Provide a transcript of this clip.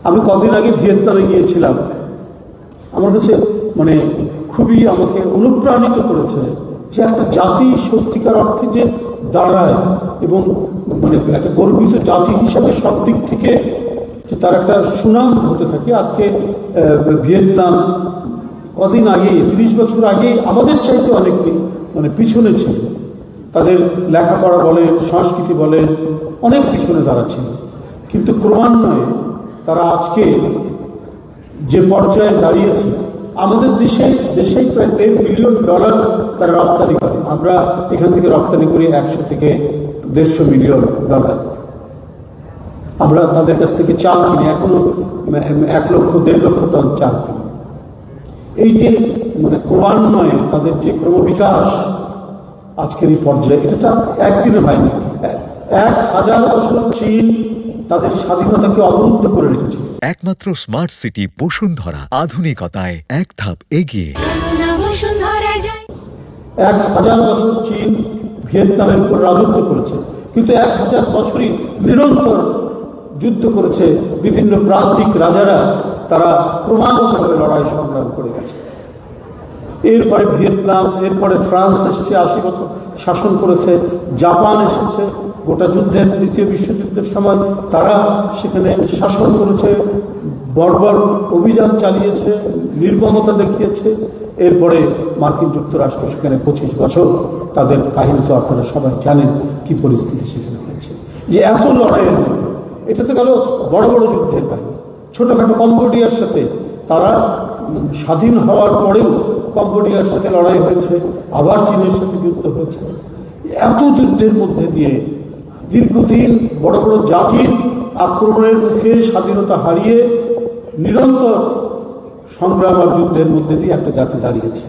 আমি কদিন আগে ভিয়েতনামে গিয়েছিলাম। আমার কাছে মানে খুবই আমাকে অনুপ্রাণিত করেছে যে একটা জাতি সত্যিকার অর্থে যে দাঁড়ায় এবং মানে একটা গর্বিত জাতি হিসাবে সব দিক থেকে যে তার একটা সুনাম হতে থাকে। আজকে ভিয়েতনাম কদিন আগে 30 বছর আগে আমাদের চাইতে অনেক মানে পিছনে ছিল। তাদের লেখাপড়া বলেন, সংস্কৃতি বলেন, অনেক পিছনে তারা ছিল। কিন্তু ক্রমান্বয়ে তারা আজকে যে পর্যায়ে দাঁড়িয়েছে, আমাদের দেশেই প্রায় $1.5 বিলিয়ন তারা রপ্তানি করে। আমরা এখান থেকে রপ্তানি করি 100 থেকে 150 মিলিয়ন ডলার। আমরা তাদের কাছ থেকে চাল কিনি, এখনো 1 লক্ষ 1.5 লক্ষ টন চাল কিনি। এই যে মানে ক্রমান্বয়ে তাদের যে ক্রমবিকাশ আজকের এই পর্যায়ে, এটা তো একদিনে হয়নি। 1000 বছর চীন তাদের স্বাধীনতাকে অবরুদ্ধ করে রেখেছে। একমাত্র স্মার্ট সিটি বসুন্ধরা, আধুনিকতায় এক ধাপ এগিয়ে। 1000 বছর চীন ভিয়েতনামের উপর রাজত্ব করেছে, কিন্তু 1000 বছরই নিরন্তর যুদ্ধ করেছে। বিভিন্ন প্রান্তিক রাজারা তারা ক্রমাগতভাবে লড়াই সংগ্রাম করে গেছে। এরপরে ভিয়েতনাম, এরপরে ফ্রান্স এসেছে, 80 বছর শাসন করেছে। জাপান এসেছে, গোটা যুদ্ধের, দ্বিতীয় বিশ্বযুদ্ধের সময় তারা সেখানে শাসন করেছে, বর্বর অভিযান চালিয়েছে, নির্মমতা দেখিয়েছে। এরপরে মার্কিন যুক্তরাষ্ট্র সেখানে 25 বছর, তাদের কাহিনী তো আপনারা সবাই জানেন কি পরিস্থিতি সেখানে হয়েছে। যে এত লড়াইয়ের মধ্যে, এটা তো গেল বড় বড় যুদ্ধের কাহিনী। ছোটোখাটো কম্বোডিয়ার সাথে তারা স্বাধীন হওয়ার পরেও কম্বোডিয়ার সাথে লড়াই হয়েছে, আবার চীনের সাথে যুদ্ধ হয়েছে। এত যুদ্ধের মধ্যে দিয়ে দীর্ঘদিন বড় বড় জাতির আক্রমণের মুখে স্বাধীনতা হারিয়ে নিরন্তর সংগ্রাম আর যুদ্ধের মধ্যে দিয়ে একটা জাতি দাঁড়িয়েছে।